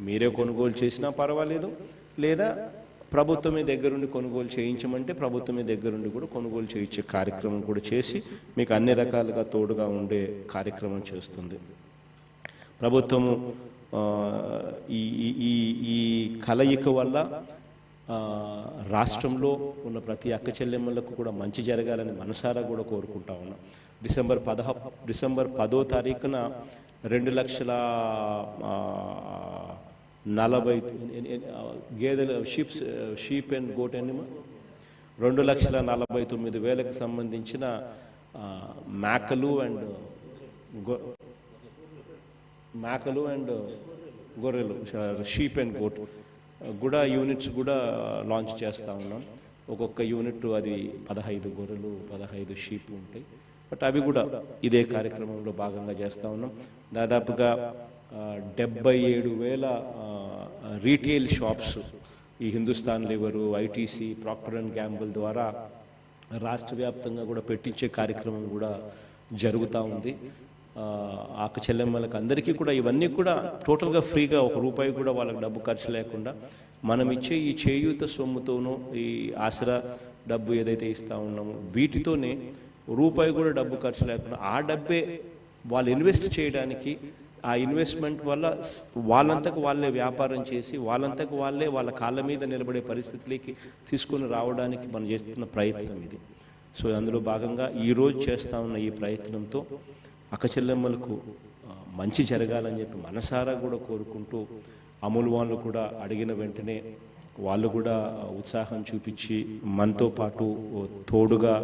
మీరే కొనుగోలు చేసినా పర్వాలేదు, లేదా ప్రభుత్వమే దగ్గరుండి కొనుగోలు చేయించమంటే ప్రభుత్వమే దగ్గరుండి కూడా కొనుగోలు చేయించే కార్యక్రమం కూడా చేసి మీకు అన్ని రకాలుగా తోడుగా ఉండే కార్యక్రమం చేస్తుంది ప్రభుత్వము. ఈ ఈ ఈ కలయిక వల్ల రాష్ట్రంలో ఉన్న ప్రతి అక్క చెల్లెమ్మలకు కూడా మంచి జరగాలని మనసారా కూడా కోరుకుంటా ఉన్నాం. డిసెంబర్ 10వ తారీఖున 2,40,000 గేదెలు షీప్ అండ్ గోట్ ఎనిమల్ 2,49,000కి సంబంధించిన మేకలు అండ్ గొర్రెలు షీప్ అండ్ గోట్ కూడా యూనిట్స్ కూడా లాంచ్ చేస్తూ ఉన్నాం. ఒక్కొక్క యూనిట్ అది 15 గొర్రెలు 15 షీప్ ఉంటాయి. బట్ అవి కూడా ఇదే కార్యక్రమంలో భాగంగా చేస్తూ ఉన్నాం. దాదాపుగా 77,000 రీటైల్ షాప్స్ ఈ Hindustan liver, ITC, Procter and Gamble ద్వారా రాష్ట్ర వ్యాప్తంగా కూడా పెట్టించే కార్యక్రమం కూడా జరుగుతూ ఉంది. ఆక చెల్లెమ్మలకు అందరికీ కూడా ఇవన్నీ కూడా టోటల్గా ఫ్రీగా, ₹1 కూడా వాళ్ళకి డబ్బు ఖర్చు లేకుండా మనం ఇచ్చే ఈ చేయూత సొమ్ముతోనూ ఈ ఆసరా డబ్బు ఏదైతే ఇస్తూ ఉన్నామో వీటితోనే ₹1 కూడా డబ్బు ఖర్చు లేకుండా ఆ డబ్బే వాళ్ళు ఇన్వెస్ట్ చేయడానికి, ఆ ఇన్వెస్ట్మెంట్ వల్ల వాళ్ళంతకు వాళ్ళే వ్యాపారం చేసి వాళ్ళంతకు వాళ్ళే వాళ్ళ కాళ్ళ మీద నిలబడే పరిస్థితులకి తీసుకొని రావడానికి మనం చేస్తున్న ప్రయత్నం ఇది. సో అందులో భాగంగా ఈరోజు చేస్తూ ఉన్న ఈ ప్రయత్నంతో అక్క చెల్లెమ్మలకు మంచి జరగాలని చెప్పి మనసారా కూడా కోరుకుంటూ అమూల్ వాళ్ళు కూడా అడిగిన వెంటనే వాళ్ళు కూడా ఉత్సాహం చూపించి మనతో పాటు తోడుగా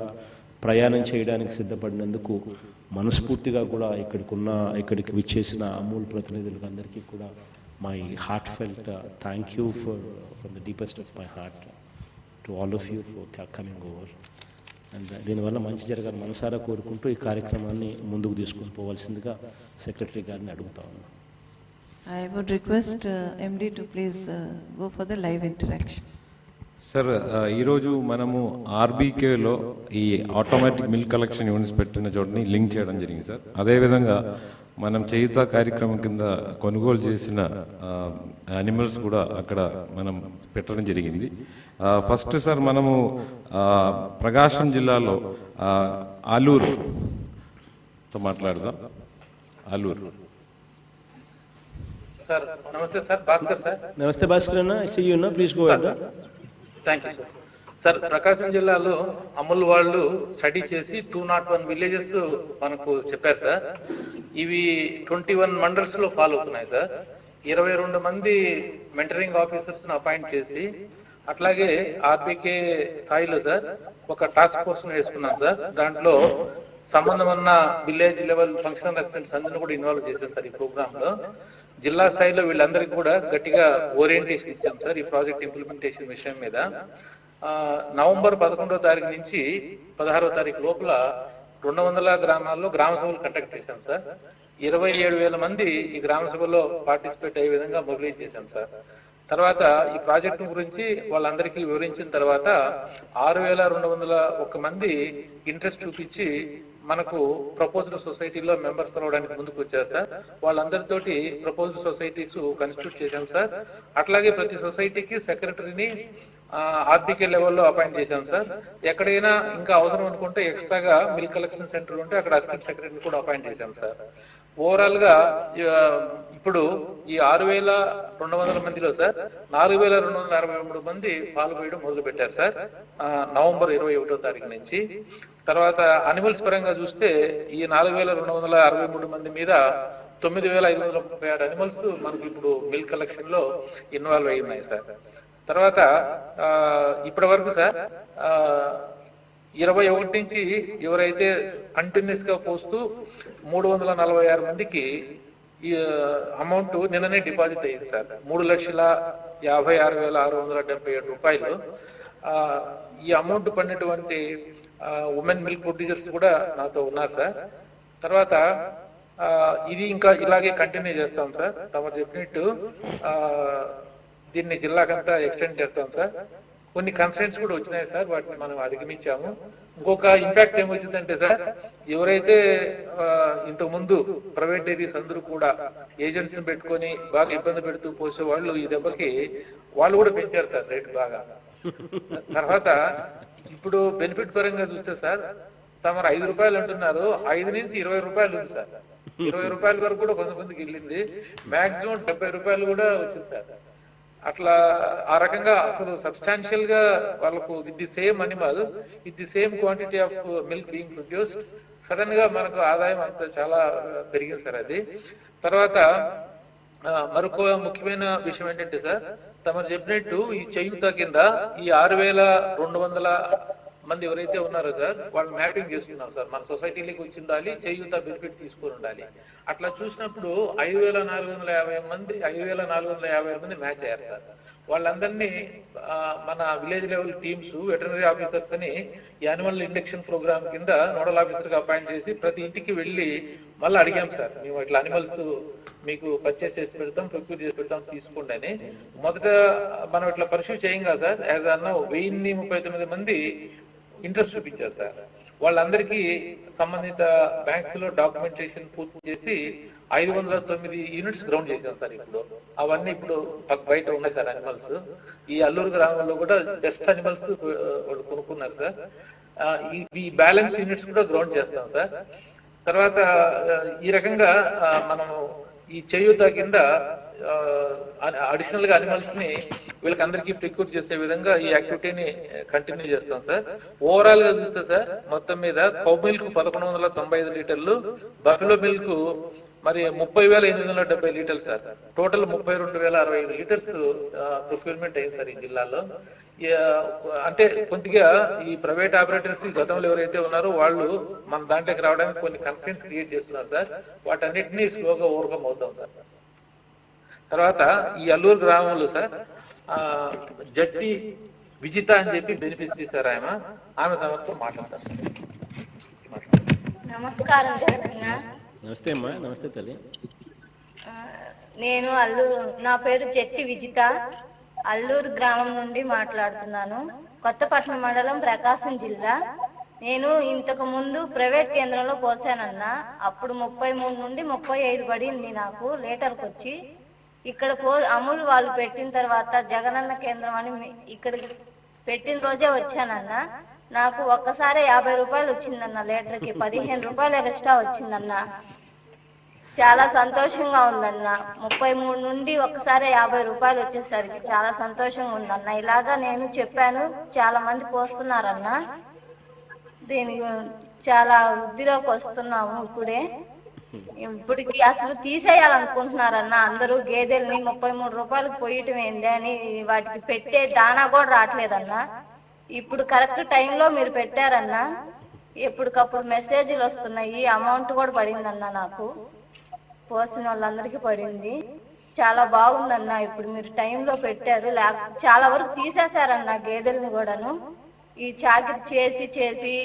ప్రయాణం చేయడానికి సిద్ధపడినందుకు మనస్ఫూర్తిగా కూడా ఇక్కడికి విచ్చేసిన అమూల్ ప్రతినిధులకు అందరికీ కూడా my heart felt thank you from the deepest of my heart to all of you for coming over. And దీనివల్ల మంచి జరగాలని మనసారా కోరుకుంటూ ఈ కార్యక్రమాన్ని ముందుకు తీసుకొని పోవాల్సిందిగా సెక్రటరీ గారిని అడుగుతా ఉన్నాను. I would request MD to please go for the live interaction. Sir, ఈరోజు మనము ఆర్బీకేలో ఈ ఆటోమేటిక్ మిల్క్ కలెక్షన్ యూనిట్స్ పెట్టిన చోటని లింక్ చేయడం జరిగింది సార్. అదేవిధంగా మనం చేయుత కార్యక్రమం కింద కొనుగోలు చేసిన యానిమల్స్ కూడా అక్కడ మనం పెట్టడం జరిగింది. ఫస్ట్ సార్, మనము ప్రకాశం జిల్లాలో ఆలూరుతో మాట్లాడదాం. ఆలూరు సార్. నమస్తే సార్, భాస్కర్ సార్. నమస్తే భాస్కర్ అన్న, సీ యూ అన్న, ప్లీజ్ గో అన్న. Thank you sir. సార్, ప్రకాశం జిల్లాలో అమూల్ వాళ్ళు స్టడీ చేసి 201 విలేజెస్ మనకు చెప్పారు సార్. ఇవి 21 మండల్స్ లో ఫాలో అవుతున్నాయి సార్. 22 మంది మెంటరింగ్ ఆఫీసర్స్ అపాయింట్ చేసి, అట్లాగే ఆర్బీకే స్థాయిలో సార్ ఒక టాస్క్ ఫోర్స్ వేసుకున్నాం సార్. దాంట్లో సంబంధం ఉన్న విలేజ్ లెవెల్ ఫంక్షనల్ అసిస్టెంట్స్ అందరినీ కూడా ఇన్వాల్వ్ చేశాం సార్ ఈ ప్రోగ్రామ్ లో. జిల్లా స్థాయిలో వీళ్ళందరికీ కూడా గట్టిగా ఓరియంటేషన్ ఇచ్చాం సార్ ఈ ప్రాజెక్ట్ ఇంప్లిమెంటేషన్ విషయం మీద. నవంబర్ 11వ తారీఖు నుంచి 16వ తారీఖు లోపల 200 గ్రామాల్లో గ్రామ సభలు కండక్ట్ చేశాం సార్. 27,000 మంది ఈ గ్రామ సభలో పార్టిసిపేట్ అయ్యే విధంగా మొబిలైజ్ చేశాం సార్. తర్వాత ఈ ప్రాజెక్టు గురించి వాళ్ళందరికీ వివరించిన తర్వాత 6,201 మంది ఇంట్రెస్ట్ చూపించి మనకు ప్రపోజల్ సొసైటీలో మెంబర్స్ అవ్వడానికి ముందుకు వచ్చారు సార్. వాళ్ళందరితోటి ప్రపోజల్ సొసైటీస్ కన్స్టిట్యూట్ చేశాం సార్. అట్లాగే ప్రతి సొసైటీకి సెక్రటరీని ఆర్బీకే లెవెల్లో అపాయింట్ చేశాం సార్. ఎక్కడైనా ఇంకా అవసరం అనుకుంటే ఎక్స్ట్రాగా మిల్క్ కలెక్షన్ సెంటర్ ఉంటే అక్కడ అసిస్టెంట్ సెక్రటరీని కూడా అపాయింట్ చేశాం సార్. ఓవరాల్ గా ఇప్పుడు ఈ 6,200 మందిలో సార్ 4,263 మంది పాల్గొనడం మొదలు పెట్టారు సార్ నవంబర్ 21వ తారీఖు నుంచి. తర్వాత అనిమల్స్ పరంగా చూస్తే ఈ 4,263 మంది మీద 9,536 అనిమల్స్ మనకు ఇప్పుడు మిల్క్ కలెక్షన్ లో ఇన్వాల్వ్ అయి ఉన్నాయి సార్. తర్వాత ఇప్పటి వరకు సార్ 21 నుంచి ఎవరైతే కంటిన్యూస్ గా పోస్తూ 346 మందికి ఈ అమౌంట్ నిన్ననే డిపాజిట్ అయ్యింది సార్. 3,56,677 రూపాయలు. ఈ అమౌంట్ పడినటువంటి ఉమెన్ మిల్క్ ప్రొడ్యూసర్స్ కూడా నాతో ఉన్నారు సార్. తర్వాత ఇది ఇంకా ఇలాగే కంటిన్యూ చేస్తాం సార్. తమ చెప్పినట్టు దీన్ని జిల్లాకంతా ఎక్స్టెండ్ చేస్తాం సార్. కొన్ని కన్స్టెంట్స్ కూడా వచ్చినాయి సార్, వాటిని మనం అధిగమించాము. ఇంకొక ఇంపాక్ట్ ఏమొచ్చిందంటే సార్, ఎవరైతే ఇంతకు ముందు ప్రైవేట్ డైరీస్ అందరూ కూడా ఏజెంట్స్ ని పెట్టుకొని బాగా ఇబ్బంది పెడుతూ పోసే వాళ్ళు ఈ దెబ్బకి వాళ్ళు కూడా పెంచారు సార్ రేటు బాగా. తర్వాత ఇప్పుడు బెనిఫిట్ పరంగా చూస్తే సార్, తమరు 5 రూపాయలు అంటున్నారు, 5 నుంచి 20 రూపాయలు ఉంది సార్. 20 రూపాయల వరకు కూడా కొంతమందికి వెళ్ళింది, మాక్సిమం 70 రూపాయలు కూడా వచ్చింది సార్. అట్లా ఆ రకంగా అసలు సబ్స్టాన్షియల్ గా వాళ్ళకు with the same animal with the same quantity of milk being produced sudden గా మనకు ఆదాయం అంత చాలా పెరిగింది సార్ అది. తర్వాత మరొక ముఖ్యమైన విషయం ఏంటంటే సార్, తమరు చెప్పినట్టు ఈ చేయూత కింద ఈ 6,200 మంది ఎవరైతే ఉన్నారో సార్, వాళ్ళు మ్యాపింగ్ చేసుకున్నారు సార్. మన సొసైటీలోకి వచ్చి ఉండాలి, చేయూత బెనిఫిట్ తీసుకొని ఉండాలి. అట్లా చూసినప్పుడు 5,450 మంది మ్యాచ్ అయ్యారు సార్. వాళ్ళందరినీ మన village level teams, veterinary officers అని యాన్యువల్ ఇండక్షన్ ప్రోగ్రామ్ కింద నోడల్ ఆఫీసర్ గా అపాయింట్ చేసి ప్రతి ఇంటికి వెళ్ళి మళ్ళీ అడిగాం సార్, మేము ఇట్లా అనిమల్స్ మీకు పర్చేస్ చేసి పెడతాం, ప్రొక్యూర్ చేసి పెడతాం, తీసుకోండి అని. మొదట మనం ఇట్లా పర్సూ చేయం కదా సార్, యాజ్ అన్న 1039 మంది ఇంట్రెస్ట్ చూపించారు సార్. వాళ్ళందరికీ సంబంధిత బ్యాంక్స్ లో డాక్యుమెంటేషన్ పూర్తి చేసి 509 యూనిట్స్ గ్రౌండ్ చేశాం సార్. ఇప్పుడు అవన్నీ ఇప్పుడు బయట ఉన్నాయి సార్ అనిమల్స్. ఈ అల్లూరు గ్రామంలో కూడా బెస్ట్ అనిమల్స్ వాళ్ళు కొనుక్కున్నారు సార్. ఈ బ్యాలెన్స్ యూనిట్స్ కూడా గ్రౌండ్ చేస్తాం సార్. తర్వాత ఈ రకంగా మనము ఈ చేయూత కింద అడిషనల్ గా అనిమల్స్ ని వీళ్ళకి అందరికీ ప్రిక్యూర్ చేసే విధంగా ఈ యాక్టివిటీని కంటిన్యూ చేస్తాం సార్. ఓవరాల్ గా చూస్తే సార్, మొత్తం మీద కౌ మిల్క్ 1195 లీటర్లు, బఫెలో మిల్క్ మరి 30,870 లీటర్లు సార్. టోటల్ 32,065 లీటర్స్ ప్రొక్యూర్మెంట్ అయింది సార్ ఈ జిల్లాలో. అంటే కొద్దిగా ఈ ప్రైవేట్ ఆపరేటర్స్ గతంలో ఎవరైతే ఉన్నారో వాళ్ళు మన దాంట్లోకి రావడానికి కొన్ని కన్స్టెంట్స్ క్రియేట్ చేస్తున్నారు సార్. వాటన్నిటినీ స్లోగా ఓవర్కమ్ అవుతాం సార్. తర్వాత ఈ అల్లూరు గ్రామంలో సార్ జట్టి విజిత అని చెప్పి బెనిఫిషరీ సార్, ఆమె తమతో మాట్లాడతారు సార్. నమస్కారం సార్. నమస్తే అమ్మా. నమస్తే తల్లి. నేను నా పేరు జట్టి విజిత, అల్లూరు గ్రామం నుండి మాట్లాడుతున్నాను. కొత్తపట్నం మండలం, ప్రకాశం జిల్లా. నేను ఇంతకు ముందు ప్రైవేట్ కేంద్రంలో పోసానన్నా, అప్పుడు 33 నుండి 35 పడింది నాకు లీటర్కి వచ్చి. ఇక్కడ అమూల్ వాళ్ళు పెట్టిన తర్వాత జగనన్న కేంద్రం అని ఇక్కడికి పెట్టిన రోజే వచ్చానన్నా. నాకు ఒక్కసారి 50 రూపాయలు వచ్చిందన్న లీటర్కి, 15 రూపాయలు ఎక్స్ట్రా వచ్చిందన్న. చాలా సంతోషంగా ఉందన్న. 33 నుండి ఒక్కసారి 50 రూపాయలు వచ్చేసరికి చాలా సంతోషంగా ఉందన్న. ఇలాగా నేను చెప్పాను, చాలా మంది పోస్తున్నారన్న. దీనికి చాలా వృద్ధిలోకి వస్తున్నాము. ఇప్పటికి అసలు తీసేయాలనుకుంటున్నారన్న అందరూ. గేదెల్ని 33 రూపాయలకు పోయటం ఏంది అని వాటికి పెట్టే దానా కూడా రావట్లేదన్న. ఇప్పుడు కరెక్ట్ టైంలో మీరు పెట్టారన్న, ఎప్పటికప్పుడు మెసేజ్లు వస్తున్నాయి. అమౌంట్ కూడా పడిందన్న, నాకు పోసిన వాళ్ళందరికీ పడింది. చాలా బాగుందన్న. ఇప్పుడు మీరు టైంలో పెట్టారు, చాలా వరకు తీసేశారన్న గేదెల్ని కూడాను. ఈ చాకిరి చేసి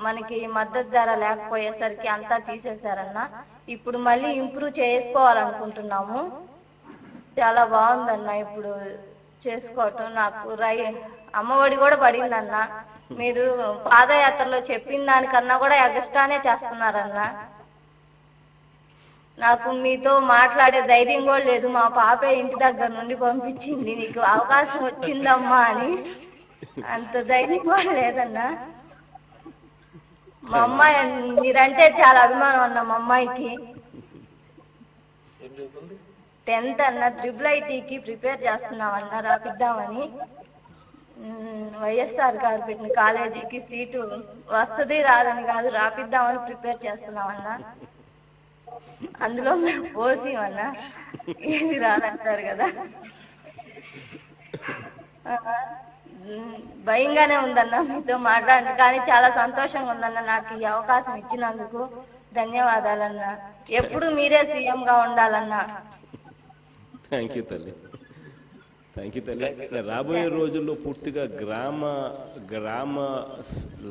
మనకి మద్దతు ధర లేకపోయేసరికి అంతా తీసేశారన్న. ఇప్పుడు మళ్ళీ ఇంప్రూవ్ చేసుకోవాలనుకుంటున్నాము. చాలా బాగుందన్న ఇప్పుడు చేసుకోవటం. నాకు అమ్మఒడి కూడా పడిందన్న. మీరు పాదయాత్రలో చెప్పిన దానికన్నా కూడా ఎగస్ట్రానే చేస్తున్నారన్న. నాకు మీతో మాట్లాడే ధైర్యం కూడా లేదు. మా పాపే ఇంటి దగ్గర నుండి పంపించింది, నీకు అవకాశం వచ్చిందమ్మా అని. అంత ధైర్యం కూడా లేదన్నా. మా అమ్మాయి మీరంటే చాలా అభిమానం అన్న. మా అమ్మాయికి 10th అన్న, IIITకి ప్రిపేర్ చేస్తున్నామన్నా, రాపిద్దామని. వైఎస్ఆర్ గారు పెట్టిన కాలేజీకి సీటు వస్తుంది రాదని కాదు, రాపిద్దామని ప్రిపేర్ చేస్తున్నామన్నా. అందులో మేము పోసిమన్నా, ఏది రాదంటారు కదా. భయంగానే ఉందన్న మీతో మాట్లాడండి, కానీ చాలా సంతోషంగా ఉందన్న. నాకు ఈ అవకాశం ఇచ్చినందుకు ధన్యవాదాలన్నా. ఎప్పుడు మీరే సీఎం గా ఉండాలన్నా. థ్యాంక్ యూ తల్లి. రాబోయే రోజుల్లో పూర్తిగా గ్రామ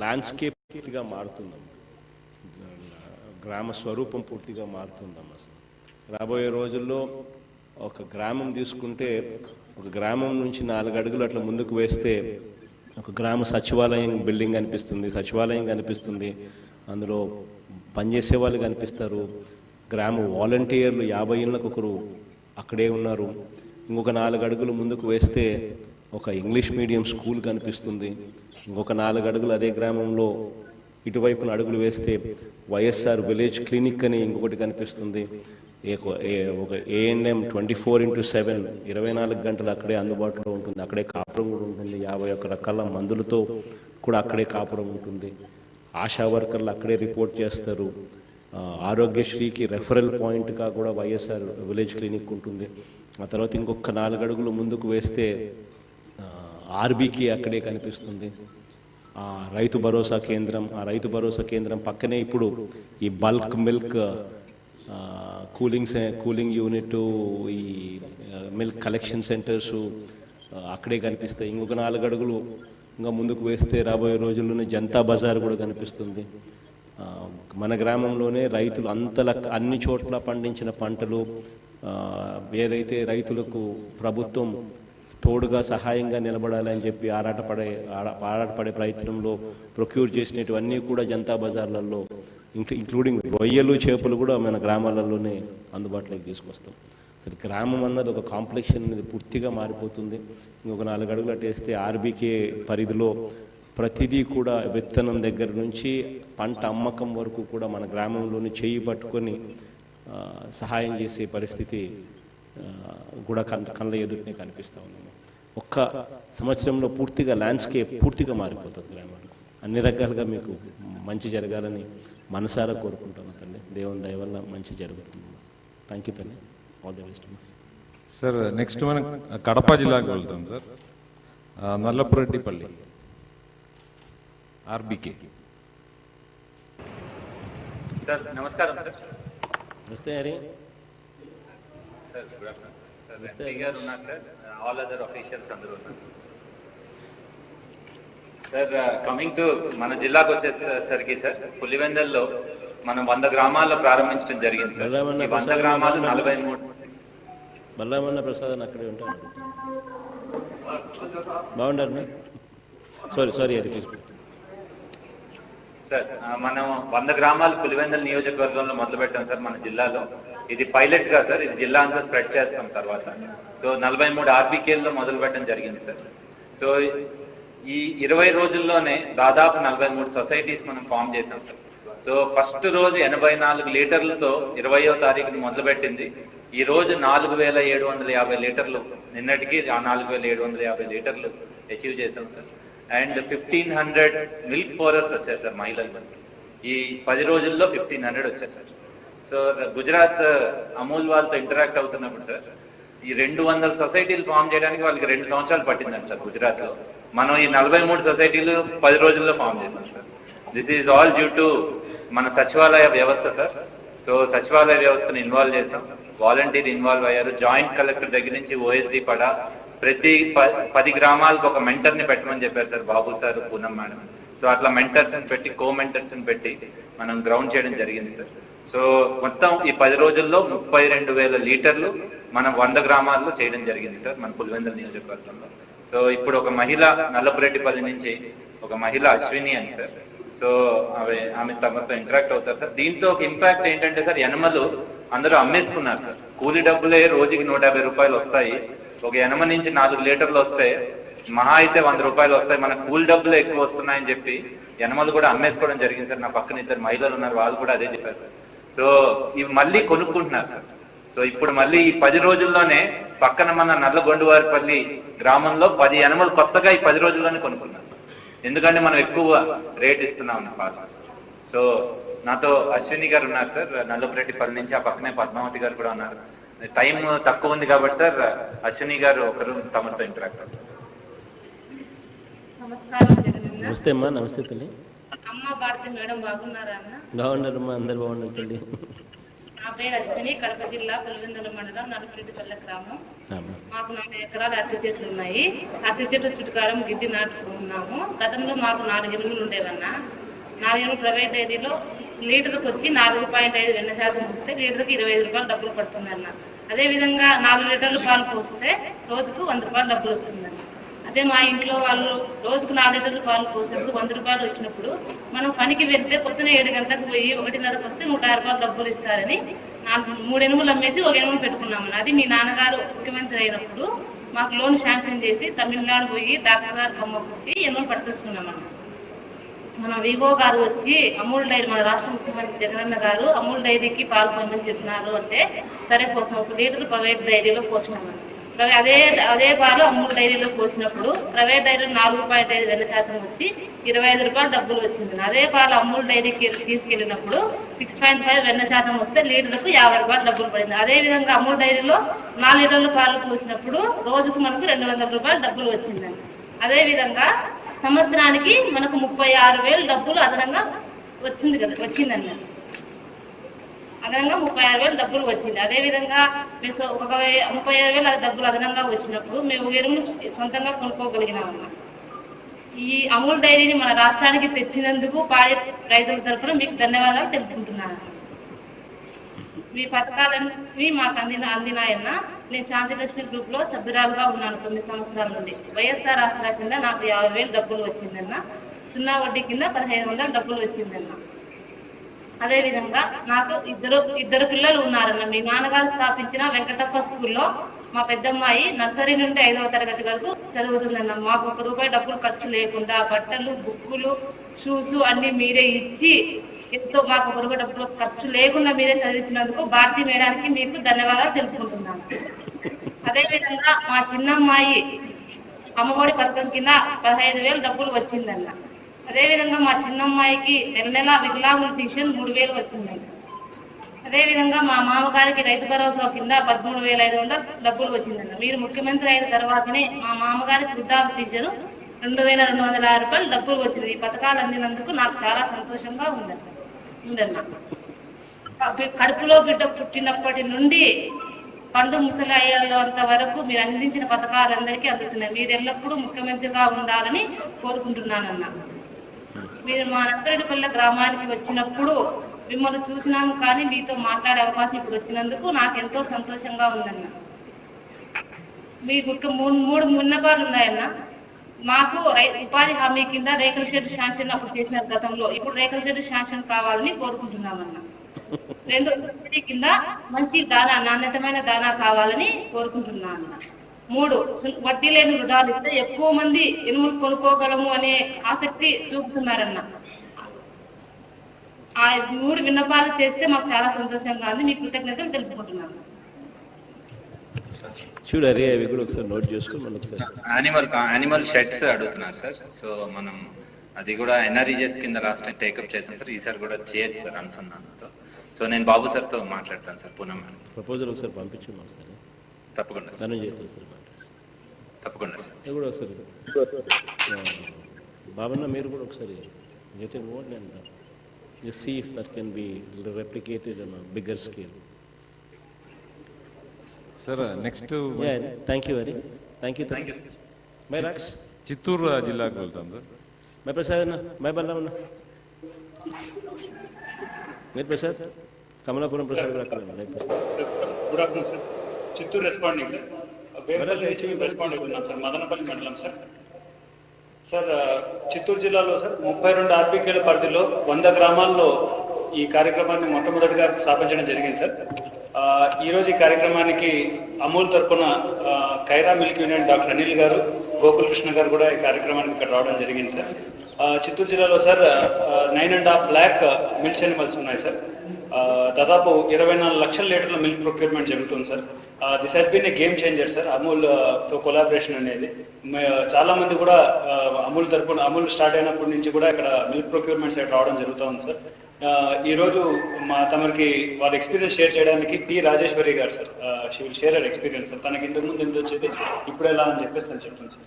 ల్యాండ్స్కేప్ పూర్తిగా మారుతుందమ్మా. గ్రామ స్వరూపం పూర్తిగా మారుతుందమ్మా. అసలు రాబోయే రోజుల్లో ఒక గ్రామం తీసుకుంటే, ఒక గ్రామం నుంచి 4 అడుగులు అట్లా ముందుకు వేస్తే ఒక గ్రామ సచివాలయం బిల్డింగ్ కనిపిస్తుంది, సచివాలయం కనిపిస్తుంది, అందులో పనిచేసే వాళ్ళు కనిపిస్తారు, గ్రామ వాలంటీర్లు 50 ఇళ్ళకు ఒకరు అక్కడే ఉన్నారు. ఇంకొక 4 అడుగులు ముందుకు వేస్తే ఒక ఇంగ్లీష్ మీడియం స్కూల్ కనిపిస్తుంది. ఇంకొక 4 అడుగులు అదే గ్రామంలో ఇటువైపున అడుగులు వేస్తే వైఎస్ఆర్ విలేజ్ క్లినిక్ అని ఇంకొకటి కనిపిస్తుంది. ఒక ఏఎన్ఎం 24/7 24 గంటలు అక్కడే అందుబాటులో ఉంటుంది. అక్కడే కాపురం కూడా ఉంటుంది. 51 రకాల మందులతో కూడా అక్కడే కాపురం ఉంటుంది. ఆశా వర్కర్లు అక్కడే రిపోర్ట్ చేస్తారు. ఆరోగ్యశ్రీకి రెఫరల్ పాయింట్గా కూడా వైఎస్ఆర్ విలేజ్ క్లినిక్ ఉంటుంది. ఆ తర్వాత ఇంకొక 4 అడుగులు ముందుకు వేస్తే ఆర్బీకి అక్కడే కనిపిస్తుంది. ఆ రైతు భరోసా కేంద్రం పక్కనే ఇప్పుడు ఈ బల్క్ మిల్క్ కూలింగ్ యూనిట్, ఈ మిల్క్ కలెక్షన్ సెంటర్సు అక్కడే కనిపిస్తాయి. ఇంకొక 4 అడుగులు ఇంకా ముందుకు వేస్తే రాబోయే రోజుల్లోనే జనతా బజార్ కూడా కనిపిస్తుంది. మన గ్రామంలోనే రైతులు అన్ని చోట్ల పండించిన పంటలు ఏదైతే రైతులకు ప్రభుత్వం తోడుగా సహాయంగా నిలబడాలని చెప్పి ఆరాటపడే ప్రయత్నంలో ప్రొక్యూర్ చేసినటువన్నీ కూడా జనతా బజార్లలో ఇంక్లూడింగ్ రొయ్యలు చేపలు కూడా మన గ్రామాలలోనే అందుబాటులోకి తీసుకొస్తాం. అసలు గ్రామం అన్నది ఒక కాంప్లెక్షన్ అనేది పూర్తిగా మారిపోతుంది. ఇంకొక 4 అడుగులు అట్టేస్తే ఆర్బీకే పరిధిలో ప్రతిదీ కూడా విత్తనం దగ్గర నుంచి పంట అమ్మకం వరకు కూడా మన గ్రామంలోని చేయి పట్టుకొని సహాయం చేసే పరిస్థితి కూడా కళ్ళ ఎదుటినే కనిపిస్తూ ఉన్నాము. ఒక్క సంవత్సరంలో పూర్తిగా ల్యాండ్స్కేప్ పూర్తిగా మారిపోతుంది గ్రామాలకు. అన్ని రకాలుగా మీకు మంచి జరగాలని మనసారా కోరుకుంటాను తల్లి. దేవుని దయ వల్ల మంచి జరుగుతుంది. థ్యాంక్ యూ తల్లి. All the best. Sir next మనం కడప జిల్లాకు వెళ్తాం సార్. నల్లపురెడ్డిపల్లి ఆర్బీకే. సార్ నమస్కారం సార్. నమస్తే Hari. Sir good afternoon sir. MP గారు ఉన్నారు సార్, ఆల్ అదర్ అఫీషియల్స్ అందరూ ఉన్నారు సార్. కమింగ్ టు మన జిల్లాకు వచ్చేసరికి సార్, పులివెందల్లో మనం 100 గ్రామాల్లో ప్రారంభించడం జరిగింది సార్. 100 గ్రామాలు 43. బల్లామన్న ప్రసాద్ అక్కడే ఉంటాను. బాగుంటారు. Sorry Hari sir. మనం 100 గ్రామాలు పులివెందల నియోజకవర్గంలో మొదలు పెట్టాం సార్ మన జిల్లాలో. ఇది పైలట్ గా సార్, ఇది జిల్లా అంతా స్ప్రెడ్ చేస్తాం తర్వాత. సో 43 ఆర్బీకేల్లో మొదలు పెట్టడం జరిగింది సార్. సో ఈ 20 రోజుల్లోనే దాదాపు 43 సొసైటీస్ మనం ఫామ్ చేసాం సార్. సో ఫస్ట్ రోజు 84 లీటర్లతో 20వ తారీఖుని మొదలుపెట్టింది. ఈ రోజు 4750 లీటర్లు, నిన్నటికి 4750 లీటర్లు అచీవ్ చేసాం సార్. అండ్ 1500 మిల్క్ పోరర్స్ వచ్చారు సార్ మహిళలు మనకి. ఈ 10 రోజుల్లో 1500 వచ్చారు సార్. సో గుజరాత్ అమూల్ వాళ్ళతో ఇంటరాక్ట్ అవుతున్నప్పుడు సార్, ఈ 200 సొసైటీలు ఫామ్ చేయడానికి వాళ్ళకి 2 సంవత్సరాలు పట్టిందండి సార్ గుజరాత్ లో. మనం ఈ 43 సొసైటీలు 10 రోజుల్లో ఫామ్ చేసాం sir. This is all due to మన సచివాలయ వ్యవస్థ సార్. సో సచివాలయ వ్యవస్థను ఇన్వాల్వ్ చేసాం, వాలంటీర్ ఇన్వాల్వ్ అయ్యారు, జాయింట్ కలెక్టర్ దగ్గర నుంచి ఓఎస్డి పడా ప్రతి 10 గ్రామాలకు ఒక మెంటర్ ని పెట్టమని చెప్పారు సార్ బాబు సార్, పూనం మేడం. సో అట్లా మెంటర్స్ ని పెట్టి, కో మెంటర్స్ ని పెట్టి మనం గ్రౌండ్ చేయడం జరిగింది సార్. సో మొత్తం ఈ 10 రోజుల్లో 32,000 లీటర్లు మనం 100 గ్రామాల్లో చేయడం జరిగింది సార్ మన పులివెందుల నియోజకవర్గంలో. సో ఇప్పుడు ఒక మహిళ నల్లపురెడ్డిపల్లి నుంచి ఒక మహిళ అశ్విని అని సార్. సో ఆమె తమతో ఇంటరాక్ట్ అవుతారు సార్. దీంతో ఒక ఇంపాక్ట్ ఏంటంటే సార్, ఎనమలు అందరూ అమ్మేసుకున్నారు సార్. కూలీ డబ్బులే రోజుకి 150 రూపాయలు వస్తాయి. ఒక ఎనమ నుంచి 4 లీటర్లు వస్తే మహా అయితే 100 రూపాయలు వస్తాయి. మన కూలి డబ్బులు ఎక్కువ వస్తున్నాయని చెప్పి ఎనమలు కూడా అమ్మేసుకోవడం జరిగింది సార్. నా పక్కన 2 మహిళలు ఉన్నారు, వాళ్ళు కూడా అదే చెప్పారు సార్. సో ఇవి మళ్ళీ కొనుక్కుంటున్నారు సార్. సో ఇప్పుడు మళ్ళీ ఈ 10 రోజుల్లోనే పక్కన మన నల్లగొండవారిపల్లి గ్రామంలో 10 ఎనమలు కొత్తగా ఈ 10 రోజుల్లోనే కొనుక్కున్నారు సార్. ఎందుకంటే మనం ఎక్కువ రేట్ ఇస్తున్నాం పాలు. సో నాతో అశ్విని గారు ఉన్నారు సార్ నల్లపురెడ్డిపల్లి నుంచి, ఆ పక్కనే పద్మావతి గారు కూడా ఉన్నారు. టైం తక్కువ ఉంది కాబట్టి సార్ అశ్విని గారు ఒకరు తమతో ఇంటరాక్ట్ అవుతారు. నమస్తే అమ్మా. నమస్తే తల్లి. అమ్మ భారతి మేడం బాగున్నారా అన్న? బాగున్నారమ్మా, అందరు బాగున్నారు తల్లి. నా పేరు అశ్విని, కడప జిల్లా పులివెందుల మండలం నల్లపురెడ్డిపల్లి గ్రామం. మాకు 4 ఎకరాల అరటి చెట్లు ఉన్నాయి. అరటి చెట్టు చుట్టుకారం గిడ్డి నాటుకున్నాము. గతంలో మాకు 4 ఎనుగులు ఉండేవన్న. 4 ఎనుగులు ప్రైవేట్ డైరీలో లీటర్కి వచ్చి 4.5 వెన్న శాతం వస్తే లీటర్కి 25 రూపాయలు డబ్బులు పడుతుంది అన్న. అదేవిధంగా 4 లీటర్లు పాలు పోస్తే రోజుకు 100 రూపాయలు డబ్బులు వస్తుందన్న. అదే మా ఇంట్లో వాళ్ళు రోజుకు 4 లీటర్లు పాలు పోసినప్పుడు 100 రూపాయలు వచ్చినప్పుడు మనం పనికి వెళ్తే పొద్దున 7 గంటలకు పోయి 1:30కి వస్తే 150 రూపాయలు డబ్బులు ఇస్తారని 3 ఎనుములు అమ్మేసి 1 ఎనుము పెట్టుకున్నామని. అది మీ నాన్నగారు ముఖ్యమంత్రి అయినప్పుడు మాకు లోన్ శాంక్షన్ చేసి తమిళనాడు పోయి డాక్టర్ గారు కమ్మ పుట్టి ఎనుములు పట్టుకొచ్చుకున్నామన్న. మన వివో గారు వచ్చి అమూల్ డైరీ, మన రాష్ట్ర ముఖ్యమంత్రి జగనన్న గారు అమూల్ డైరీకి పాలు పోయమని చెప్పినారు అంటే సరే పోసినాం. 1 లీటర్ ప్రైవేట్ డైరీలో పోసినామని. అదే పాలు అమూల్ డైరీలో పోసినప్పుడు ప్రైవేట్ డైరీలో 4.5% వచ్చి 25 రూపాయలు డబ్బులు వచ్చింది. అదే పాలు అమూల్ డైరీకి తీసుకెళ్ళినప్పుడు 6.5% వస్తే లీటర్కు 50 రూపాయలు డబ్బులు పడింది. అదే విధంగా అమూల్ డైరీలో 4 లీటర్ల పాలు పోసినప్పుడు రోజుకు మనకు 200 రూపాయలు డబ్బులు వచ్చిందండి. అదే విధంగా సంవత్సరానికి మనకు 36,000 డబ్బులు అదనంగా వచ్చిందండి. అదనంగా 36,000 డబ్బులు వచ్చింది. అదే విధంగా మేము 36,000 అది డబ్బులు అదనంగా వచ్చినప్పుడు మేము ఎరువులు సొంతంగా కొనుక్కోగలిగినామన్నా. ఈ అమూల్ డైరీని మన రాష్ట్రానికి తెచ్చినందుకు పాడి రైతుల తరఫున మీకు ధన్యవాదాలు తెలుపుకుంటున్నాను. మీ పథకాలన్నీ మాకు అందినాయన్న. నేను శాంతిలక్ష్మి గ్రూప్ లో సభ్యురాలుగా ఉన్నాను 9 సంవత్సరాల నుండి. వైఎస్ఆర్ ఆసరా కింద నాకు 50,000 డబ్బులు వచ్చిందన్న. 0 వడ్డీ కింద 1,500 డబ్బులు వచ్చిందన్న. అదే విధంగా నాకు ఇద్దరు పిల్లలు ఉన్నారన్న. మీ నాన్నగారు స్థాపించిన వెంకటప్ప స్కూల్లో మా పెద్దమ్మాయి నర్సరీ నుండి 5వ తరగతి వరకు చదువుతుందన్న. మాకు 1 రూపాయి డబ్బులు ఖర్చు లేకుండా బట్టలు, బుక్కులు, షూస్ అన్ని మీరే ఇచ్చి ఎంతో మాకు 1 రూపాయి డబ్బులు ఖర్చు లేకుండా మీరే చదివించినందుకు భారతీ మేడానికి మీకు ధన్యవాదాలు తెలుపుకుంటున్నాను. అదే విధంగా మా చిన్నమ్మాయి అమ్మఒడి పథకం కింద 15,000 డబ్బులు వచ్చిందన్న. అదే విధంగా మా చిన్నమ్మాయికి నెల వికలాంగుల పెన్షన్ 3,000 వచ్చిందండి. అదే విధంగా మా మామగారికి రైతు భరోసా కింద 13,500 డబ్బులు వచ్చిందన్న. మీరు ముఖ్యమంత్రి అయిన తర్వాతనే మా మామగారికి వృద్ధాప్య పెన్షన్ 2,206 రూపాయలు డబ్బులు వచ్చింది. ఈ పథకాలు అందినందుకు నాకు చాలా సంతోషంగా ఉందన్న. కడుపులో బిడ్డ పుట్టినప్పటి నుండి పండు ముసలి అయ్యేంత వరకు మీరు అందించిన పథకాలు అందరికీ అందుతున్నాయి. మీరు ఎల్లప్పుడూ ముఖ్యమంత్రిగా ఉండాలని కోరుకుంటున్నానన్న. మీరు మా నక్కరెడ్డిపల్లె గ్రామానికి వచ్చినప్పుడు మిమ్మల్ని చూసినాము, కానీ మీతో మాట్లాడే అవకాశం ఇప్పుడు వచ్చినందుకు నాకు ఎంతో సంతోషంగా ఉందన్న. మీకు 3 మున్నపాలు ఉన్నాయన్న. మాకు ఉపాధి హామీ కింద రేకుల షెడ్ శాంక్షన్ అప్పుడు చేసిన గతంలో, ఇప్పుడు రేకుల షెడ్ శాంక్షన్ కావాలని కోరుకుంటున్నామన్న. 2 సబ్సిడీ కింద మంచి దానా, నాణ్యతమైన దానా కావాలని కోరుకుంటున్నాను. 3 వడ్డీ లేని రుణాలు ఇస్తే ఎక్కువ మంది ఎనుములు కొనుక్కోగలము అనే ఆసక్తి చూపుతున్నారన్న. ఆ 3 విన్నపాలు చేస్తే మాకు చాలా సంతోషంగా ఉంది. మీ కృతజ్ఞతలు తెలుపుకుంటున్నాను. చూడరే అవి కూడా ఒకసారి నోట్ చేసుకుని మనం ఒకసారి యానిమల్ షెడ్స్ అడుగుతున్నారు సార్. సో మనం అది కూడా ఎన్ఆర్ఈజెస్ కింద లాస్ట్ టైం టేకప్ చేసాం సార్. ఈసారి కూడా చేయొచ్చు సార్ అనుసంధానంతో. సో నేను బాబు సార్తో మాట్లాడతాను సార్. పూనం ప్రపోజల్ ఒకసారి పంపించున్నాం సార్. తప్పకుండా సార్. తప్పకుండా సార్. అది కూడా ఒకసారి బాబన్న మీరు కూడా ఒకసారి get in word and see if that can be replicated on a bigger scale. Sir, next to thank you very thank you sir. मैं राक्ष చిత్తూరు జిల్లాకు వెళ్తాం సార్. मैं प्रसाद ना मैं बल्लवना मैं प्रसाद कमलापुरम प्रसाद కూడా అక్కడ ఉన్నాయి. Good afternoon sir. Chittoor responding sir. Bepalli responding ఉన్నాం సార్. మదనపల్లి మండలం సార్. సార్ చిత్తూరు జిల్లాలో సార్ 32 ఆర్బీకేల పరిధిలో 100 గ్రామాల్లో ఈ కార్యక్రమాన్ని మొట్టమొదటిగా స్థాపించడం జరిగింది సార్. ఈరోజు ఈ కార్యక్రమానికి అమూల్ తరఫున Kaira milk union doctor Anil గారు, గోకులకృష్ణ గారు కూడా ఈ కార్యక్రమానికి ఇక్కడ రావడం జరిగింది సార్. చిత్తూరు జిల్లాలో సార్ 9.5 lakh మిల్క్ యానిమల్స్ ఉన్నాయి సార్. దాదాపు 24 లక్షల లీటర్ల మిల్క్ ప్రొక్యూర్మెంట్ జరుగుతుంది sir. This has been a game changer sir. Amul తో కొలాబరేషన్ అనేది చాలా మంది కూడా అమూల్ తరపున, అమూల్ స్టార్ట్ అయినప్పటి నుంచి కూడా ఇక్కడ మిల్క్ ప్రొక్యూర్మెంట్ సైడ్ రావడం జరుగుతూ ఉంది సార్. ఈ రోజు తమరికి వాళ్ళ ఎక్స్పీరియన్స్ షేర్ చేయడానికి పి రాజేశ్వరి గారు sir. She will share our experience sir. తనకి ఇంతకుముందు ఎంత వచ్చేది, ఇప్పుడు ఎలా అని చెప్పేసి తను చెప్తాను సార్.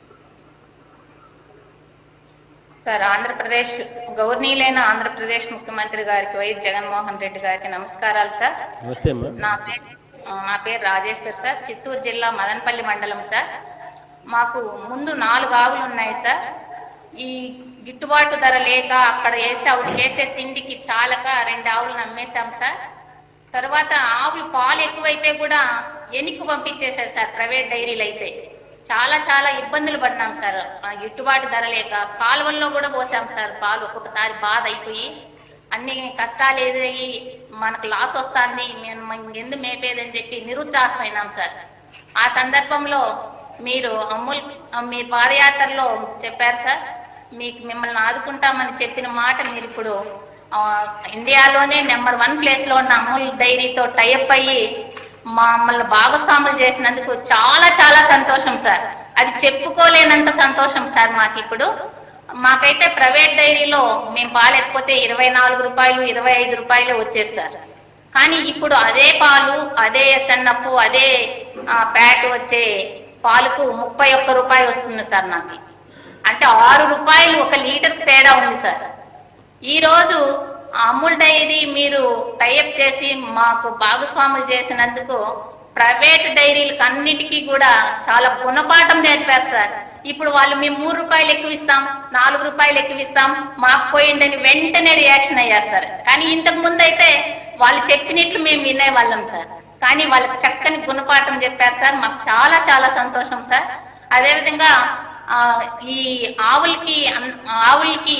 సార్, ఆంధ్రప్రదేశ్ గౌరవనీయులైన ఆంధ్రప్రదేశ్ ముఖ్యమంత్రి గారికి వైఎస్ జగన్మోహన్ రెడ్డి గారికి నమస్కారాలు సార్. నా పేరు రాజేశ్వర్ సార్. చిత్తూరు జిల్లా మదనపల్లి మండలం సార్. మాకు ముందు 4 ఆవులు ఉన్నాయి సార్. ఈ గిట్టుబాటు ధర లేక అక్కడ వేస్తే ఆవులు చేసే తిండికి చాలక 2 ఆవులను అమ్మేశాం సార్. తర్వాత ఆవులు పాలు ఎక్కువైతే కూడా ఎన్నిక పంపించేశారు సార్ ప్రైవేట్ డైరీలు అయితే. చాలా చాలా ఇబ్బందులు పడినాం సార్. గిట్టుబాటు ధర లేక కాలువల్లో కూడా పోసాం సార్ పాలు. ఒక్కొక్కసారి బాధ అయిపోయి అన్ని కష్టాలు ఎదురయ్యి మనకు లాస్ వస్తుంది, ఎందుకు మేపేదని చెప్పి నిరుత్సాహమైనాం సార్. ఆ సందర్భంలో మీరు మీ పాదయాత్రలో చెప్పారు సార్, మిమ్మల్ని ఆదుకుంటామని చెప్పిన మాట మీరు ఇప్పుడు ఇండియాలోనే నెంబర్ 1 ప్లేస్ లో ఉన్న అమూల్ డైరీతో టైఅప్ అయ్యి మమ్మల్ని భాగస్వాములు చేసినందుకు చాలా చాలా సంతోషం సార్. అది చెప్పుకోలేనంత సంతోషం సార్ మాకు. ఇప్పుడు మాకైతే ప్రైవేట్ డైరీలో మేము పాలు ఎత్తిపోతే 24 రూపాయలు 25 రూపాయలు వచ్చేది సార్. కానీ ఇప్పుడు అదే పాలు, అదే ఎస్ఎన్ఎఫ్, అదే ప్యాట్ వచ్చే పాలకు 31 రూపాయలు వస్తుంది సార్ నాకు. అంటే 6 రూపాయలు 1 లీటర్ తేడా ఉంది సార్. ఈ రోజు అమూల్ డైరీ మీరు టైఅప్ చేసి మాకు భాగస్వాములు చేసినందుకు ప్రైవేట్ డైరీలకు అన్నిటికీ కూడా చాలా గుణపాఠం నేర్పారు సార్. ఇప్పుడు వాళ్ళు మేము 3 రూపాయలు ఎక్కువ ఇస్తాం, 4 రూపాయలు ఎక్కువ ఇస్తాం, మాకు పోయిందని వెంటనే రియాక్షన్ అయ్యారు సార్. కానీ ఇంతకు ముందు అయితే వాళ్ళు చెప్పినట్లు మేము వినేవాళ్ళం సార్. కానీ వాళ్ళకి చక్కని గుణపాఠం చెప్పారు సార్. మాకు చాలా చాలా సంతోషం సార్. అదేవిధంగా ఈ ఆవులకి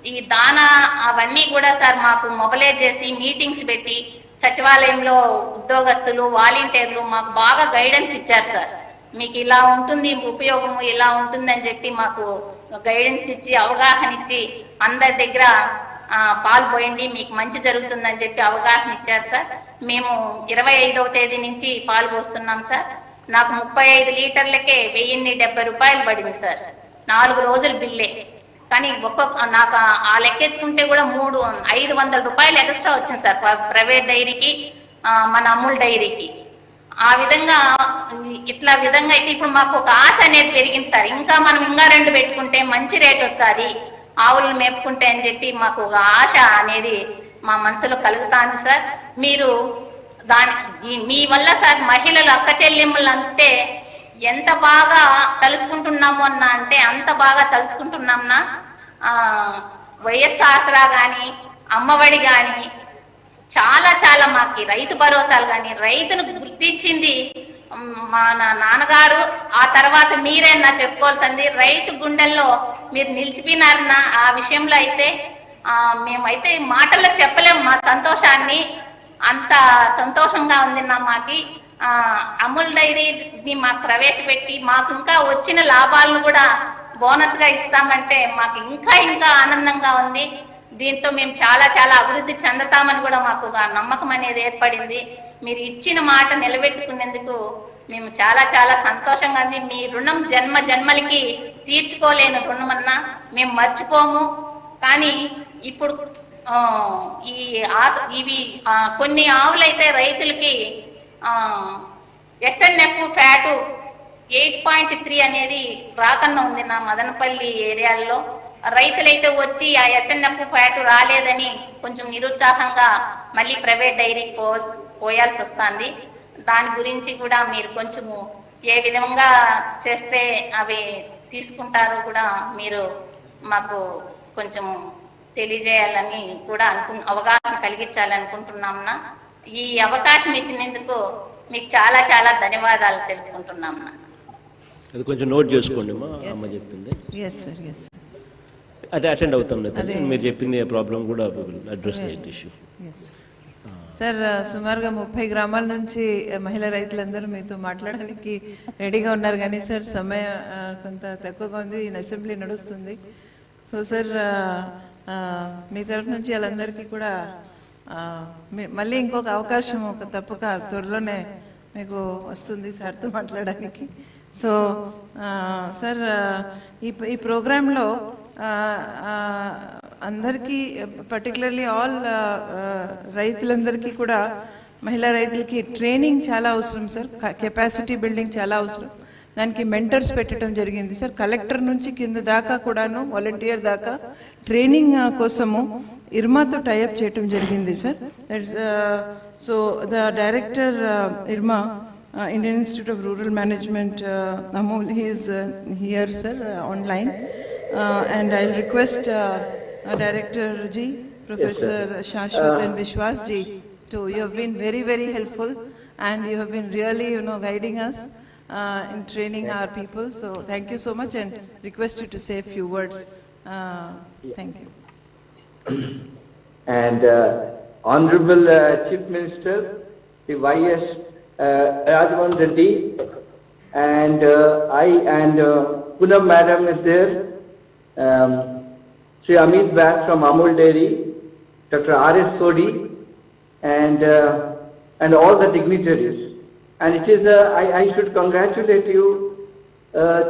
ఈ దానా అవన్నీ కూడా సార్ మాకు మొబలైజ్ చేసి మీటింగ్స్ పెట్టి సచివాలయంలో ఉద్యోగస్తులు వాలంటీర్లు మాకు బాగా గైడెన్స్ ఇచ్చారు సార్. మీకు ఇలా ఉంటుంది ఉపయోగము, ఇలా ఉంటుంది అని చెప్పి మాకు గైడెన్స్ ఇచ్చి అవగాహన ఇచ్చి అందరి దగ్గర పాలు పోయండి మీకు మంచి జరుగుతుందని చెప్పి అవగాహన ఇచ్చారు సార్. మేము 25వ తేదీ నుంచి పాలు పోస్తున్నాం సార్. నాకు 35 లీటర్లకే 1070 రూపాయలు పడింది సార్. 4 రోజుల బిల్లే. కానీ నాకు ఆ లెక్కెత్తుకుంటే కూడా 500 రూపాయలు ఎక్స్ట్రా వచ్చింది సార్ ప్రైవేట్ డైరీకి మన అమూల్ డైరీకి. ఆ విధంగా విధంగా అయితే ఇప్పుడు మాకు ఒక ఆశ అనేది పెరిగింది సార్. ఇంకా మనం 2 పెట్టుకుంటే మంచి రేట్ వస్తుంది ఆవులను మేపుకుంటే అని చెప్పి మాకు ఒక ఆశ అనేది మా మనసులో కలుగుతాంది సార్. మీరు మీ వల్ల సార్ మహిళలు అక్క చెల్లెమ్మలు అంటే ఎంత బాగా తలుసుకుంటున్నాము అంటే అంత బాగా తలుసుకుంటున్నాంనా. వైఎస్ ఆసరా గాని అమ్మఒడి గాని చాలా చాలా మాకు రైతు భరోసాలు కానీ రైతును గుర్తించింది మా నాన్నగారు. ఆ తర్వాత మీరేనా చెప్పుకోవాల్సింది. రైతు గుండెల్లో మీరు నిలిచిపోయినారన్న ఆ విషయంలో అయితే మేమైతే మాటల్లో చెప్పలేము మా సంతోషాన్ని. అంత సంతోషంగా ఉంది మాకి. అమూల్ డైరీని మాకు ప్రవేశపెట్టి మాకు ఇంకా వచ్చిన లాభాలను కూడా బోనస్ గా ఇస్తామంటే మాకు ఇంకా ఇంకా ఆనందంగా ఉంది. దీంతో మేము చాలా చాలా అభివృద్ధి చెందుతామని కూడా మాకు నమ్మకం అనేది ఏర్పడింది. మీరు ఇచ్చిన మాట నిలబెట్టుకునేందుకు మేము చాలా చాలా సంతోషంగా ఉంది. మీ రుణం జన్మ జన్మలకి తీర్చుకోలేని రుణం అన్నా మేము మర్చిపోము. కానీ ఇప్పుడు ఇవి కొన్ని ఆవులైతే రైతులకి ఎస్ఎన్ఎఫ్ ఫ్యాటు 8.3 అనేది రాకన్నా ఉంది నా మదనపల్లి ఏరియాల్లో. రైతులైతే వచ్చి ఆ ఎస్ఎన్ఎఫ్ ఫ్యాటు రాలేదని కొంచెం నిరుత్సాహంగా మళ్ళీ ప్రైవేట్ డైరీకి పోయాల్సి వస్తుంది. దాని గురించి కూడా మీరు కొంచెము ఏ విధంగా చేస్తే అవి తీసుకుంటారో కూడా మీరు మాకు కొంచెం తెలియజేయాలని కూడా అవగాహన కలిగించాలనుకుంటున్నాంనా. ఈ అవకాశం ఇచ్చినందుకు మీకు చాలా చాలా ధన్యవాదాలు తెలుపుకుంటున్నాంనా. అది కొంచెం నోట్ చేసుకోండి అమ్మ చెప్పింది. అదే అటెండ్ అవుతాం మీరు చెప్పింది ప్రాబ్లం కూడా అడ్రస్ ఇష్యూ. సార్ సుమారుగా 30 గ్రామాల నుంచి మహిళా రైతులందరూ మీతో మాట్లాడడానికి రెడీగా ఉన్నారు. కానీ సార్ సమయం కొంత తక్కువగా ఉంది, అసెంబ్లీ నడుస్తుంది. సో సార్ మీ తరఫు నుంచి వాళ్ళందరికీ కూడా మళ్ళీ ఇంకొక అవకాశం తప్పక త్వరలోనే మీకు వస్తుంది సార్తో మాట్లాడడానికి. సో సార్ ఈ ప్రోగ్రాంలో అందరికీ పర్టికులర్లీ ఆల్ రైతులందరికీ కూడా మహిళా రైతులకి ట్రైనింగ్ చాలా అవసరం సార్. కెపాసిటీ బిల్డింగ్ చాలా అవసరం. దానికి మెంటర్స్ పెట్టడం జరిగింది సార్. కలెక్టర్ నుంచి కింద దాకా కూడాను వాలంటీర్ దాకా ట్రైనింగ్ కోసము ఇర్మాతో టైఅప్ చేయడం జరిగింది sir. So the director Irma Indian Institute of Rural Management, Amol, he is here sir online, and I'll request Director Ji, Professor Shashwat and Vishwas Ji, you have been very very helpful and you have been really guiding us, in training our people. So thank you so much, and request you to say a few words. Thank you. And Honorable Chief Minister, the Y.S. Rajmohan Reddy, and I and Poonam Madam is there, Sri Amit Vyas from Amul Dairy, Dr. R.S. Sodhi, and all the dignitaries. And it is, I should congratulate you,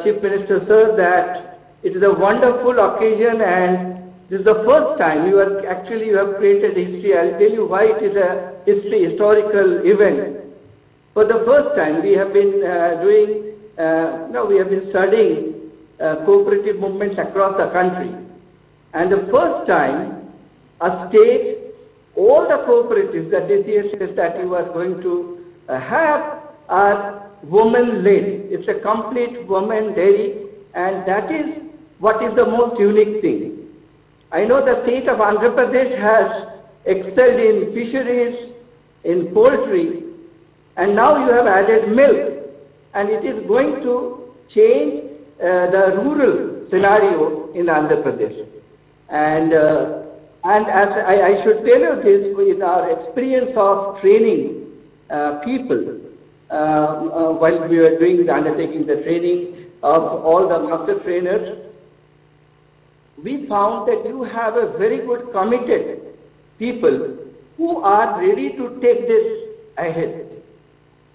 Chief Minister, sir, that it is a wonderful occasion, and this is the first time you have created history. I'll tell you why it is a historical event. For the first time, we have been we have been studying cooperative movements across the country. And the first time, a state, all the cooperatives, the DCSs that you are going to have are women-led. It's a complete women dairy, and that is what is the most unique thing. I know the state of Andhra Pradesh has excelled in fisheries, in poultry, and now you have added milk, and it is going to change the rural scenario in Andhra Pradesh. And I should tell you this, in our experience of training people, while we were undertaking the training of all the master trainers, we found that you have a very good committed people who are ready to take this ahead.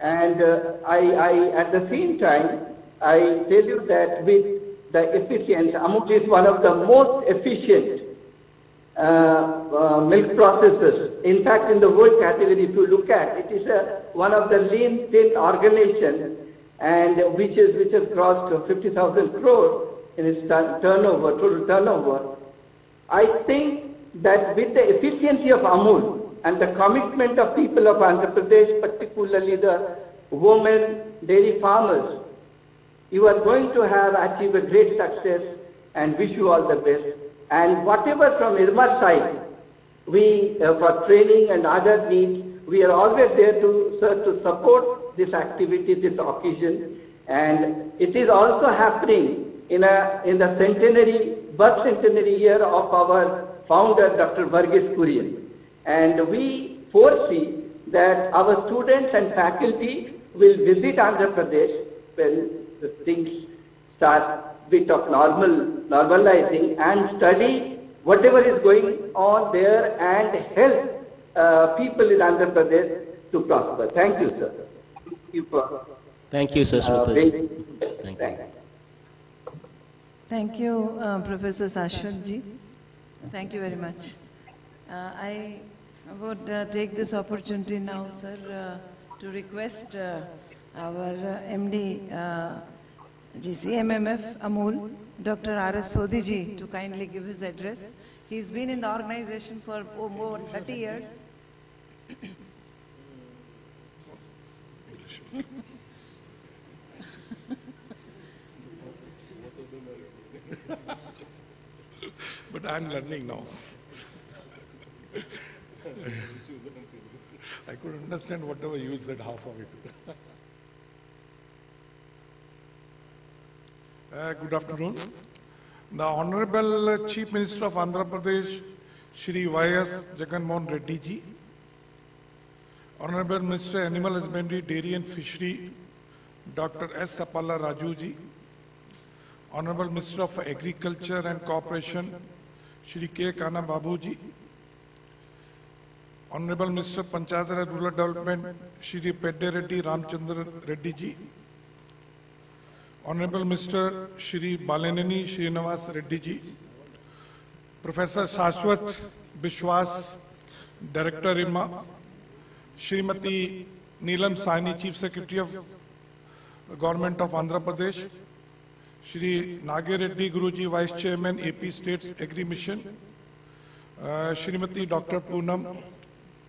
And I at the same time, I tell you that with the efficiency, Amul is one of the most efficient milk processors. In fact, in the world category, if you look at it, is one of the lean, thin organization, and which has crossed 50,000 crore in its total turnover. I think that with the efficiency of Amul and the commitment of people of Andhra Pradesh, particularly the women dairy farmers, you are going to have achieved a great success, and wish you all the best. And whatever from IRMA side, we for training and other needs, we are always there to support this activity, this occasion, and it is also happening in the birth centenary year of our founder, Dr. Varghese Kurian. And we foresee that our students and faculty will visit Andhra Pradesh when the things start bit of normalizing, and study whatever is going on there and help people in Andhra Pradesh to prosper. Thank you, sir. Thank you, sir. Thank you. Thank you, Professor Shashwat ji. Thank you very much. I would take this opportunity now, sir, to request our MD, GCMMF Amul, Dr. R.S. Sodhi ji, to kindly give his address. He's been in the organization for over 30 years. But I'm learning now. I could understand whatever you said, half of it. Good afternoon. The Honorable Chief Minister of Andhra Pradesh, Shri Y.S. Jagan Mohan Reddy ji, Honorable Minister Animal Husbandry, Dairy and Fishery, Dr. S. Sapala Raju ji, Honorable Minister of Agriculture and Cooperation, Shri K. Kana Babu ji, Honorable Minister Panchayat Raj Rural Development, Shri Pedde Reddy Ramchandra Reddy ji, Honorable Mr. Shri Balaneni Srinivas Reddy ji, Professor Shashwat Bishwas, Director IRMA, Srimati Neelam Saini, Chief Secretary of Government of Andhra Pradesh, Shri Nagar Reddy Guruji, Vice Chairman, AP States Agri Mission, Srimati Dr. Poonam,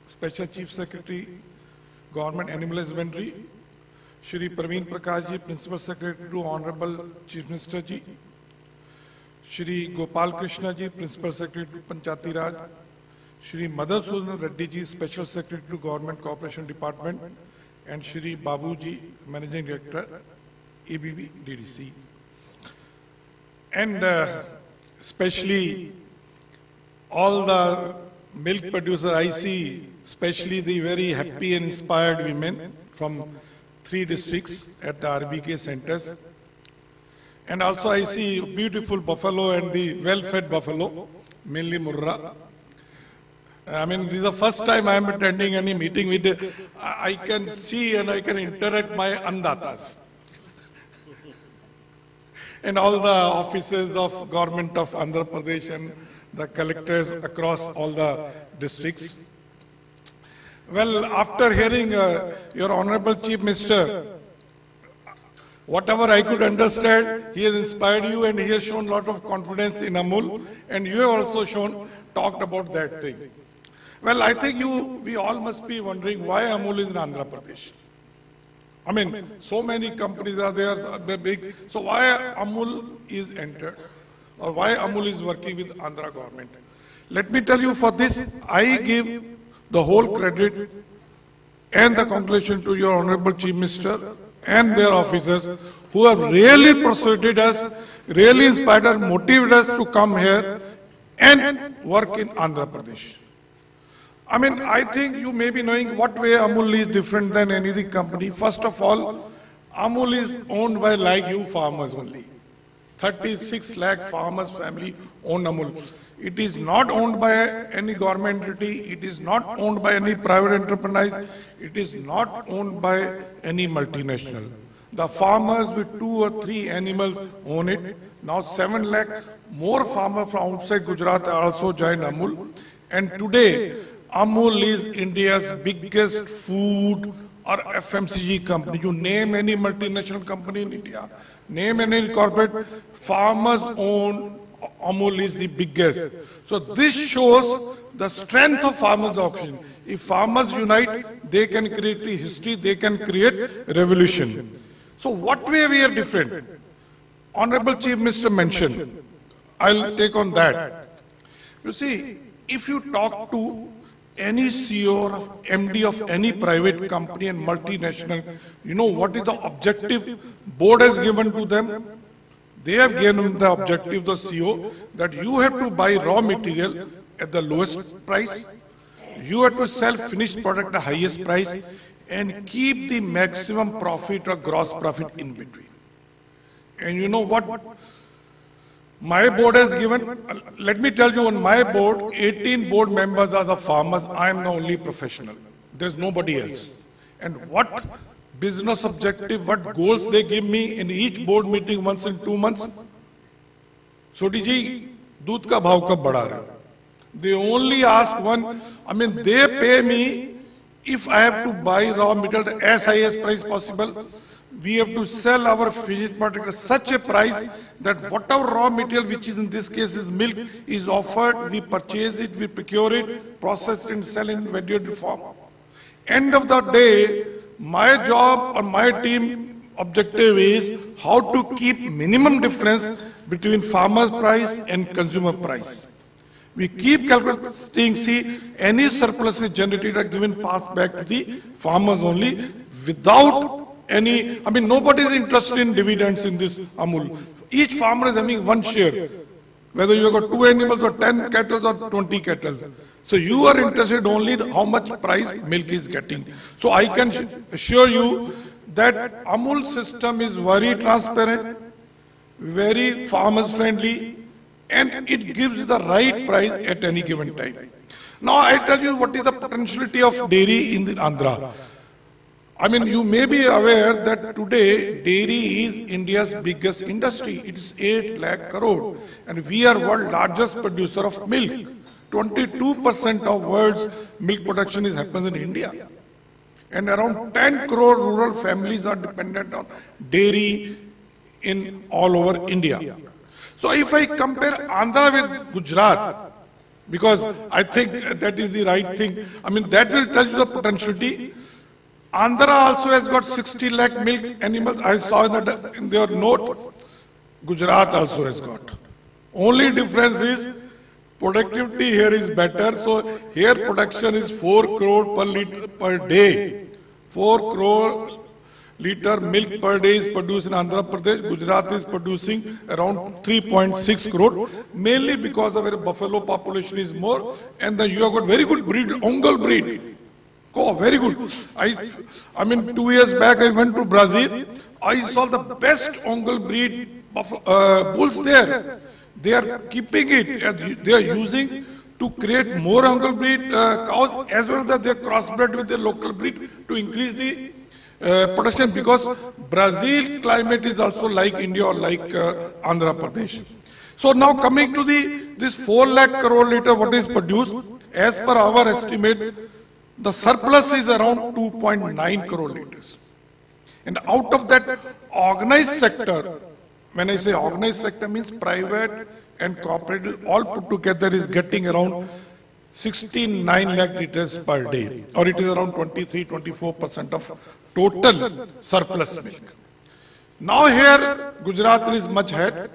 Special Chief Secretary, Government Animal Husbandry, Shri Praveen Prakash ji, Principal Secretary to Honorable Chief Minister ji, Shri Gopal Krishna ji, Principal Secretary to Panchayati Raj, Shri Madhusudan Reddy ji, Special Secretary to Government Cooperation Department, and Shri Babu ji, Managing Director, ABB DDC. And especially all the milk producers I see, especially the very happy and inspired women from 3 districts at the RBK centers. And also I see beautiful buffalo and the well-fed buffalo, mainly Murra. I mean, this is the first time I am attending any meeting with, I can see and I can interact my andatas. And all the offices of government of Andhra Pradesh and the collectors across all the districts. Well, after hearing your Honorable Chief Minister, whatever I could understand, he has inspired you and he has shown a lot of confidence in Amul, and you have also talked about that thing. Well, I think we all must be wondering why Amul is in Andhra Pradesh. I mean, so many companies are there, they're big. So why Amul is entered, or why Amul is working with Andhra government? Let me tell you, for this, I give the whole credit and the congratulations to your Honorable Chief Minister and their officers who have really persuaded us, really inspired us, motivated us to come here and work in Andhra Pradesh. I mean, I think you may be knowing what way Amul is different than any other company. First of all, Amul is owned by like you farmers only. 36 lakh farmers family own Amul. It is not owned by any government entity. It is not owned by any private enterprise. It is not owned by any multinational. The farmers with 2 or 3 animals own it. Now 7 lakh more farmers from outside Gujarat are also joined Amul. And today, Amul is India's biggest food or FMCG company. You name any multinational company in India, name any corporate, farmers own Amul is the biggest. So this shows the strength of farmers' auction. If farmers unite, they can create a history, they can create revolution. So what way we are different? Honorable Chief Minister mentioned, I'll take on that. You see, if you talk to any CEO or MD of any private company and multinational, you know what is the objective board has given to them? They have given the objective, the CEO, that you have to buy raw material at the lowest price, you have to sell finished product at the highest price, and keep the maximum profit or gross profit in between. And you know what my board has given? Let me tell you, on my board, 18 board members are the farmers. I am the only professional. There's nobody else. And what business objective, what goals they give me in each board meeting once in 2 months? Soti ji, doodh ka bhav kab badha rahe? They only ask one, I mean, they pay me if I have to buy raw material as high as price possible. We have to sell our finished product at such a price that whatever raw material, which is in this case is milk, is offered, we purchase it, we procure it, process it and sell in value-added form. End of the day, my job or my team objective is how to keep minimum difference between farmer's price and consumer price. We keep calculating, see, any surplus is generated or given passed back to the farmers only without any, I mean, nobody is interested in dividends in this Amul. Each farmer is having one share, whether you have got 2 animals or 10 cattle or 20 cattle. So you are interested only in how much price milk is getting. So I can assure you that Amul system is very transparent, very farmers friendly, and it gives the right price at any given time. Now I tell you what is the potentiality of dairy in the Andhra. I mean, you may be aware that today dairy is India's biggest industry. It is 8 lakh crore, and we are world's largest producer of milk. 22% of world's milk production happens in India, and around 10 crore rural families are dependent on dairy in all over India. So if I compare Andhra with Gujarat, because I think that is the right thing, I mean, that will tell you the potentiality. Andhra also has got 60 lakh milk animals. I saw in their note. Gujarat also has got. Only difference is productivity here is better. So here production is 4 crore per liter per day. 4 crore liter milk per day is produced in Andhra Pradesh. Gujarat is producing around 3.6 crore, mainly because of our buffalo population is more, and you have got very good breed, Ongol breed. Oh, very good. I mean, 2 years back I went to Brazil. I saw the best Ongol breed bulls there. They are keeping it, and they are using to create more Ongol breed cows, as well as they are crossbred with the local breed to increase the production, because Brazil climate is also like India or like Andhra Pradesh. So now coming to this 4 lakh crore liter what is produced, as per our estimate, the surplus is around 2.9 crore liters. And out of that, organized sector, when I say organized sector means private and cooperative, all put together is getting around 69 lakh liters per day, or it is around 23-24% of total surplus milk. Now here Gujarat is much ahead,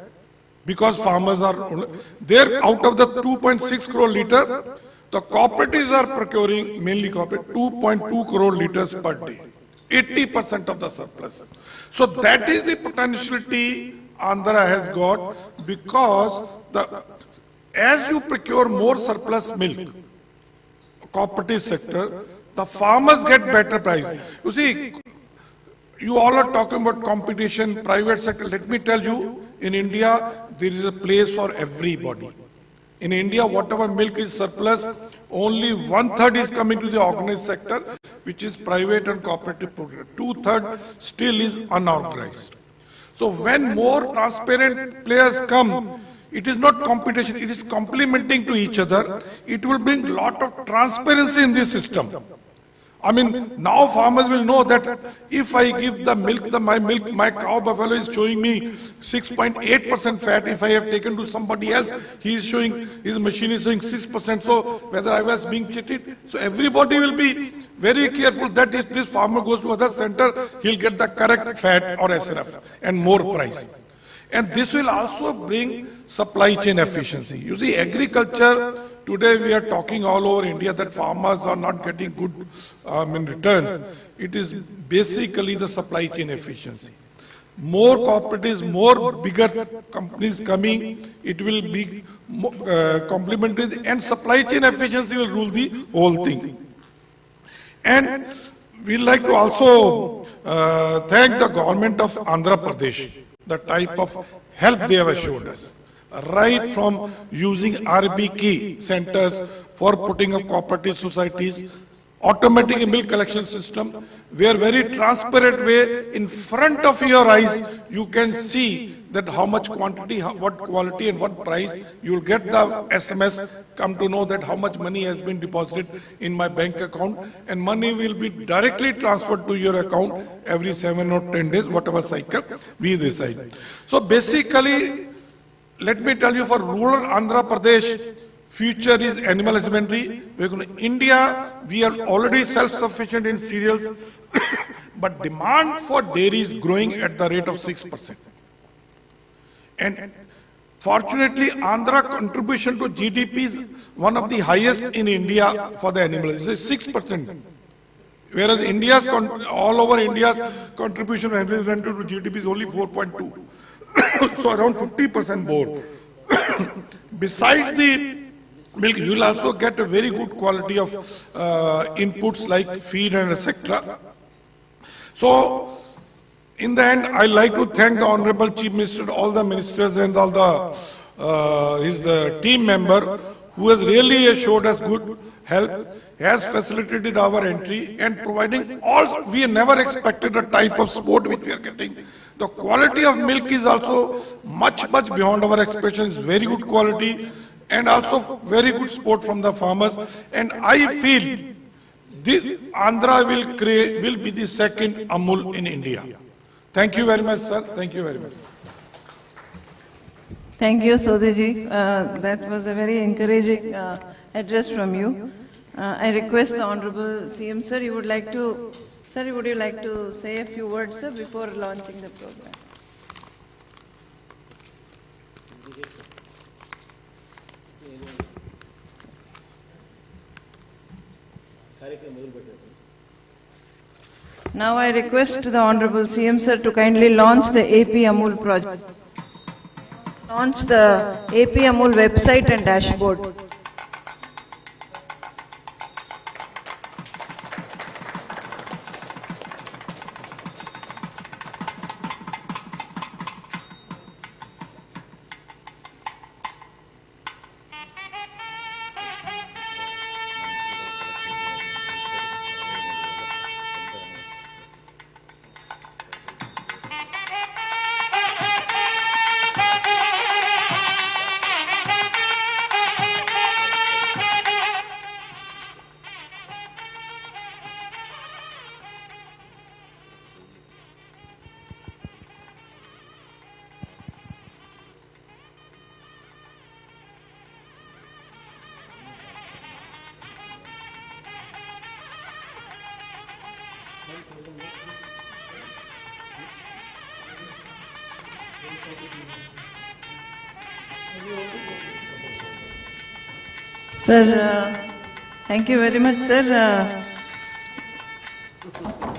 because farmers are there. Out of the 2.6 crore liter, the cooperatives are procuring, mainly corporate, 2.2 crore liters per day, 80% of the surplus. So that is the potentiality Andhra has got, because as you procure more surplus milk, cooperative sector, the farmers get better price. You see, you all are talking about competition, private sector. Let me tell you, in India, there is a place for everybody. In India, whatever milk is surplus, only 1/3 is coming to the organized sector, which is private and cooperative program. 2/3 still is unorganized. So when more transparent players come, it is not competition, it is complementing to each other. It will bring a lot of transparency in this system. I mean, now farmers will know that if I give the milk, my cow buffalo is showing me 6.8% fat. If I have taken to somebody else, he is showing, his machine is showing 6%. So whether I was being cheated. So everybody will be very careful that if this farmer goes to other center, he'll get the correct fat or SRF and more price. And this will also bring supply chain efficiency. You see, agriculture, today we are talking all over India that farmers are not getting good returns. It is basically the supply chain efficiency. More cooperatives, more bigger companies coming, it will be complementary, and supply chain efficiency will rule the whole thing. And we like to also thank the government of Andhra Pradesh, the type of help they have assured us. Right from using RBK centers for putting up cooperative societies, automatic milk collection system, where very transparent way in front of your eyes you can see that how much quantity, what quality and what price. You will get the SMS, come to know that how much money has been deposited in my bank account, and money will be directly transferred to your account every 7 or 10 days, whatever cycle we decide. So basically, let me tell you, for rural Andhra Pradesh, future is animal husbandry. In India, we are already self-sufficient in cereals, but demand for dairy is growing at the rate of 6%. And fortunately, Andhra contribution to GDP is one of the highest in India for the animals. It's 6%. Whereas India's, all over India's contribution to GDP is only 4.2. So around 50% more. Besides the milk, you will also get a very good quality of inputs like feed and etc. So, in the end, I like to thank the Honorable Chief Minister, all the ministers and all the his team member who has really showed us good help, has facilitated our entry and providing all. We never expected the type of support which we are getting. The quality of milk is also much beyond our expectations. Very good quality and also very good support from the farmers. And I feel this Andhra will be the second Amul in India. Thank you very much, sir. Thank you very much. Thank you, Sodhiji. That was a very encouraging address from you. I request the Honorable CM, sir, you would like to, sir, would you like to say a few words, sir, before launching the program? Now I request the Honorable CM Sir to kindly launch the AP Amul project. Launch the AP Amul website and dashboard. Sir, thank you very much, sir.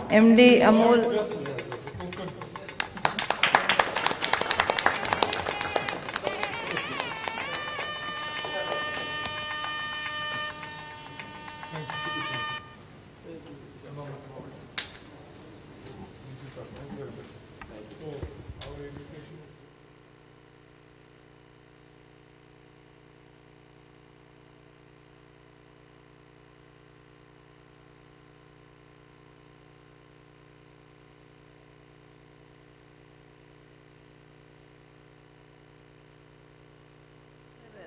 MD Amul.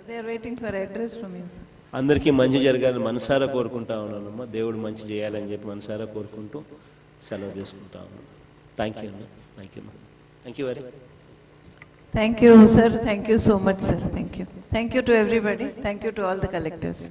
They are waiting for address from you, sir. అందరికీ మంచి జరగాలని మనసారా కోరుకుంటా ఉన్నానమ్మా. దేవుడు మంచి చేయాలని చెప్పి మనసారా కోరుకుంటూ సెలవు తీసుకుంటా ఉన్నాను. థ్యాంక్ యూ అమ్మా. థ్యాంక్ యూ అమ్మా. Thank you very. Thank you, sir. Thank you so much, sir. Thank you. Thank you to everybody. Thank you to all the collectors.